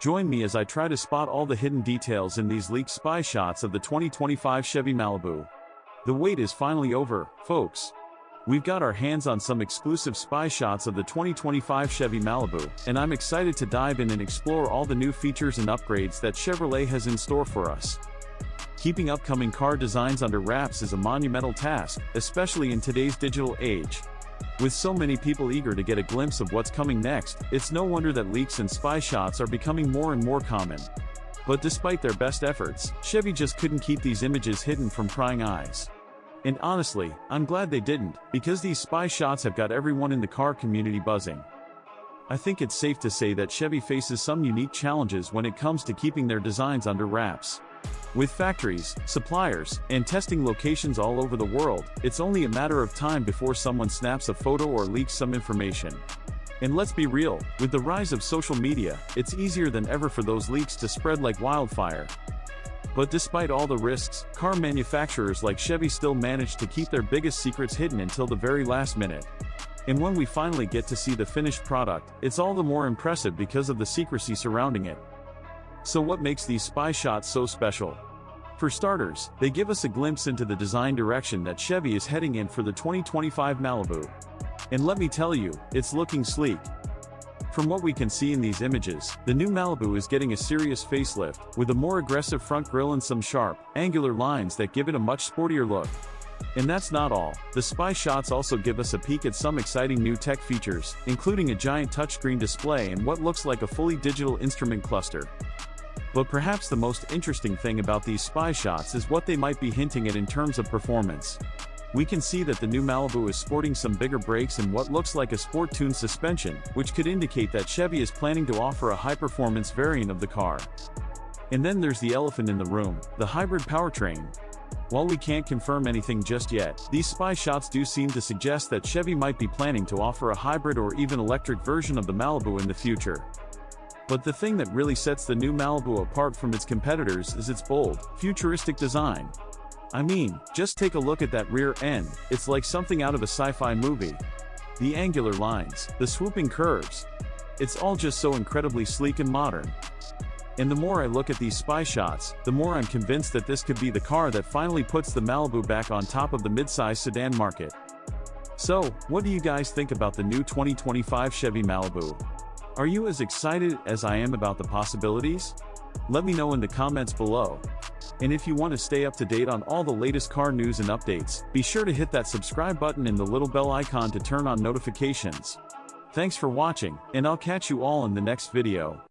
Join me as I try to spot all the hidden details in these leaked spy shots of the 2025 Chevy Malibu. The wait is finally over, folks. We've got our hands on some exclusive spy shots of the 2025 Chevy Malibu, and I'm excited to dive in and explore all the new features and upgrades that Chevrolet has in store for us. Keeping upcoming car designs under wraps is a monumental task, especially in today's digital age. With so many people eager to get a glimpse of what's coming next, it's no wonder that leaks and spy shots are becoming more and more common. But despite their best efforts, Chevy just couldn't keep these images hidden from prying eyes. And honestly, I'm glad they didn't, because these spy shots have got everyone in the car community buzzing. I think it's safe to say that Chevy faces some unique challenges when it comes to keeping their designs under wraps. With factories, suppliers, and testing locations all over the world, it's only a matter of time before someone snaps a photo or leaks some information. And let's be real, with the rise of social media, it's easier than ever for those leaks to spread like wildfire. But despite all the risks, car manufacturers like Chevy still manage to keep their biggest secrets hidden until the very last minute. And when we finally get to see the finished product, it's all the more impressive because of the secrecy surrounding it. So what makes these spy shots so special? For starters, they give us a glimpse into the design direction that Chevy is heading in for the 2025 Malibu. And let me tell you, it's looking sleek. From what we can see in these images, the new Malibu is getting a serious facelift, with a more aggressive front grille and some sharp, angular lines that give it a much sportier look. And that's not all. The spy shots also give us a peek at some exciting new tech features, including a giant touchscreen display and what looks like a fully digital instrument cluster. But perhaps the most interesting thing about these spy shots is what they might be hinting at in terms of performance. We can see that the new Malibu is sporting some bigger brakes and what looks like a sport-tuned suspension, which could indicate that Chevy is planning to offer a high-performance variant of the car. And then there's the elephant in the room, the hybrid powertrain. While we can't confirm anything just yet, these spy shots do seem to suggest that Chevy might be planning to offer a hybrid or even electric version of the Malibu in the future. But the thing that really sets the new Malibu apart from its competitors is its bold, futuristic design. I mean, just take a look at that rear end, it's like something out of a sci-fi movie. The angular lines, the swooping curves. It's all just so incredibly sleek and modern. And the more I look at these spy shots, the more I'm convinced that this could be the car that finally puts the Malibu back on top of the midsize sedan market. So, what do you guys think about the new 2025 Chevy Malibu? Are you as excited as I am about the possibilities? Let me know in the comments below. And if you want to stay up to date on all the latest car news and updates, be sure to hit that subscribe button and the little bell icon to turn on notifications. Thanks for watching, and I'll catch you all in the next video.